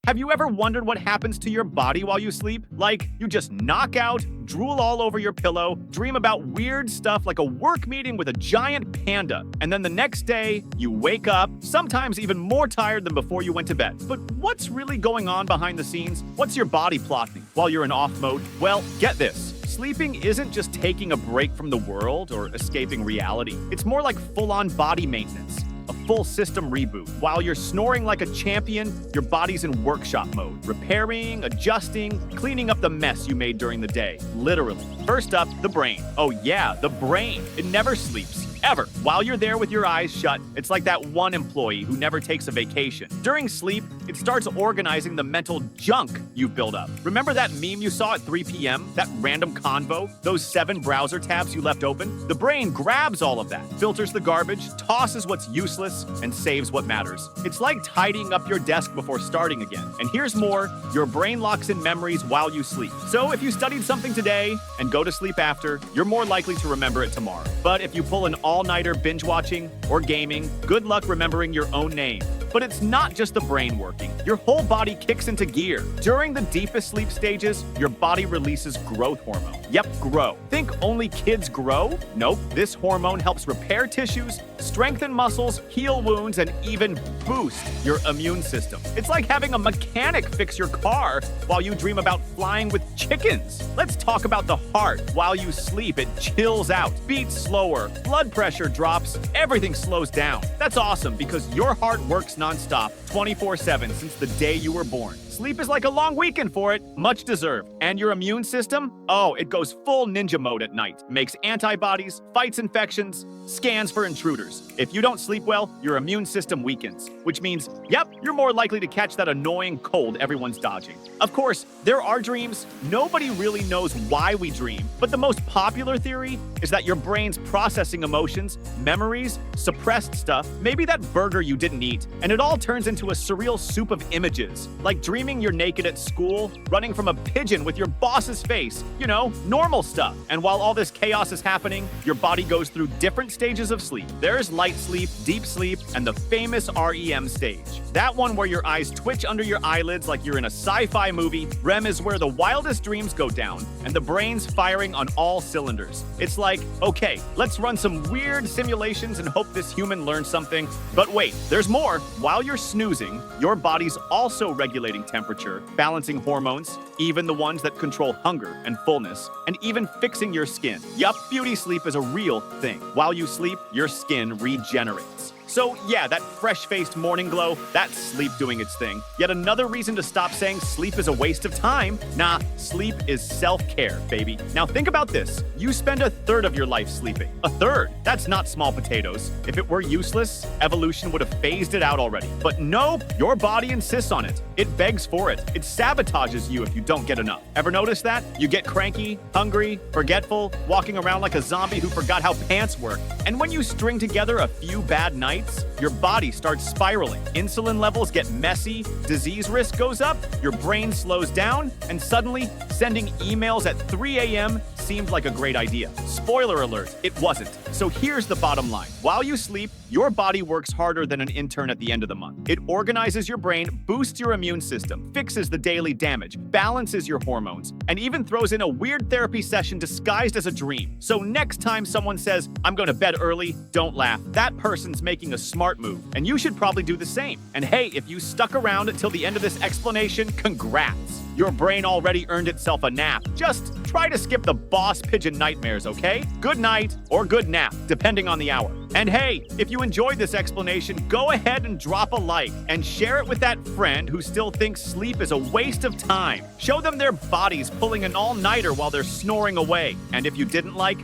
Have you ever wondered what happens to your body while you sleep? Like, you just knock out, drool all over your pillow, dream about weird stuff like a work meeting with a giant panda, and then the next day, you wake up, sometimes even more tired than before you went to bed. But what's really going on behind the scenes? What's your body plotting while you're in off mode? Well, get this. Sleeping isn't just taking a break from the world or escaping reality. It's more like full-on body maintenance. A full system reboot. While you're snoring like a champion, your body's in workshop mode, repairing, adjusting, cleaning up the mess you made during the day. Literally. First up, the brain. Oh yeah, the brain. It never sleeps. Ever. While you're there with your eyes shut, it's like that one employee who never takes a vacation. During sleep, it starts organizing the mental junk you've built up. Remember that meme you saw at 3 p.m.? That random convo? Those 7 browser tabs you left open? The brain grabs all of that, filters the garbage, tosses what's useless, and saves what matters. It's like tidying up your desk before starting again. And here's more, your brain locks in memories while you sleep. So if you studied something today and go to sleep after, you're more likely to remember it tomorrow. But if you pull an all-nighter binge watching or gaming, good luck remembering your own name. But it's not just the brain working. Your whole body kicks into gear. During the deepest sleep stages, your body releases growth hormone. Yep, grow. Think only kids grow? Nope. This hormone helps repair tissues, strengthen muscles, heal wounds, and even boost your immune system. It's like having a mechanic fix your car while you dream about flying with chickens. Let's talk about the heart. While you sleep, it chills out, beats slower, blood pressure drops, everything slows down. That's awesome because your heart works nonstop, 24/7 since the day you were born. Sleep is like a long weekend for it, much deserved. And your immune system? Oh, it goes full ninja mode at night. Makes antibodies, fights infections, scans for intruders. If you don't sleep well, your immune system weakens, which means, yep, you're more likely to catch that annoying cold everyone's dodging. Of course, there are dreams. Nobody really knows why we dream, but the most popular theory is that your brain's processing emotions, memories, suppressed stuff, maybe that burger you didn't eat, and it all turns into a surreal soup of images, like dreaming you're naked at school, running from a pigeon with your boss's face, you know, normal stuff. And while all this chaos is happening, your body goes through different stages of sleep. There's light sleep, deep sleep, and the famous REM stage. That one where your eyes twitch under your eyelids like you're in a sci-fi movie. REM is where the wildest dreams go down, and the brain's firing on all cylinders. It's like, okay, let's run some weird simulations and hope this human learns something. But wait, there's more. While you're snoozing, your body's also regulating temperature, balancing hormones, even the ones that control hunger and fullness, and even fixing your skin. Yup, beauty sleep is a real thing. While you sleep, your skin regenerates. So yeah, that fresh-faced morning glow, that's sleep doing its thing. Yet another reason to stop saying sleep is a waste of time. Nah, sleep is self-care, baby. Now think about this. You spend a third of your life sleeping. A third. That's not small potatoes. If it were useless, evolution would have phased it out already. But no, your body insists on it. It begs for it. It sabotages you if you don't get enough. Ever notice that? You get cranky, hungry, forgetful, walking around like a zombie who forgot how pants work. And when you string together a few bad nights, your body starts spiraling. Insulin levels get messy, disease risk goes up, your brain slows down, and suddenly, sending emails at 3 a.m. seemed like a great idea. Spoiler alert, it wasn't. So here's the bottom line. While you sleep, your body works harder than an intern at the end of the month. It organizes your brain, boosts your immune system, fixes the daily damage, balances your hormones, and even throws in a weird therapy session disguised as a dream. So next time someone says, I'm going to bed early, don't laugh. That person's making a smart move, and you should probably do the same. And hey, if you stuck around until the end of this explanation, congrats. Your brain already earned itself a nap. Just try to skip the boss pigeon nightmares, okay? Good night or good nap, depending on the hour. And hey, if you enjoyed this explanation, go ahead and drop a like and share it with that friend who still thinks sleep is a waste of time. Show them their bodies pulling an all-nighter while they're snoring away. And if you didn't like,